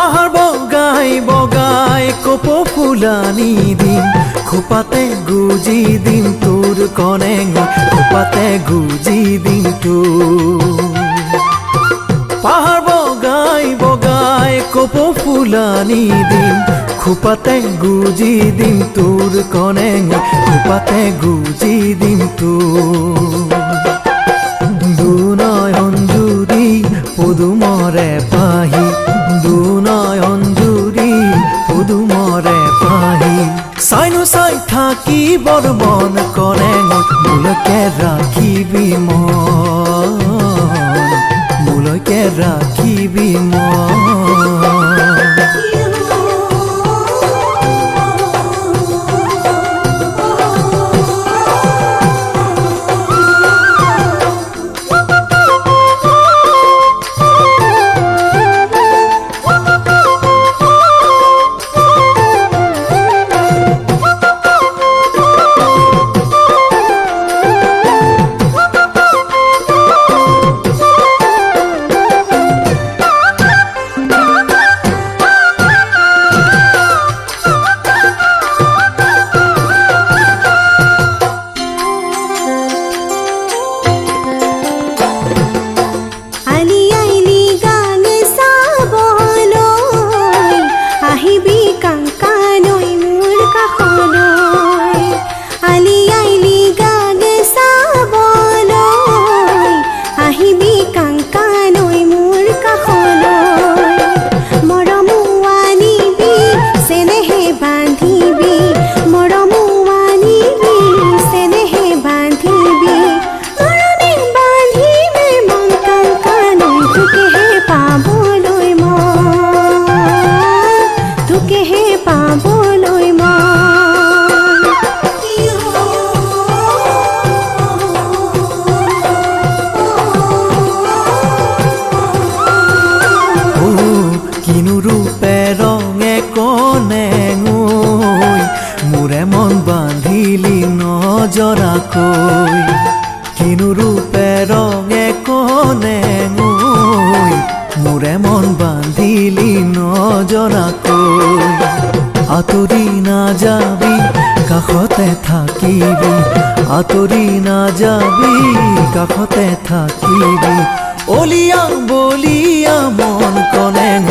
পাহাৰ বগাই বগাই কপৌ ফুলানি দিম খোপাতে গুজি দিম তোৰ কণেঙ খোপাতে গুজি দিম তোৰ পাহাৰ বগাই বগাই কপৌ ফুলানি দিম খোপাতে গুজি দিম তোৰ কণেঙ খোপাতে গুজি দিম তোৰ দুনয়ন জুৰি পদুমৰে পাহি দুনয়ন জুৰি পদুমৰে পাহি চাইনো চাই থাকি বৰ মন কণেঙ মোলৈকে ৰাখিবি মোলৈকে ৰাখিবি কিনো ৰূপে ৰঙে কণেঙ মোৰে মন বান্ধিলি নজৰাকৈ কিনো ৰূপে ৰঙে কণেঙ মোৰে মন বান্ধিলি নজৰাকৈ আঁতৰি নাযাবি কাষতে থাকিবি আঁতৰি নাযাবি কাষতে থাকিবি অলিয়া বলিয়া মন কণেঙ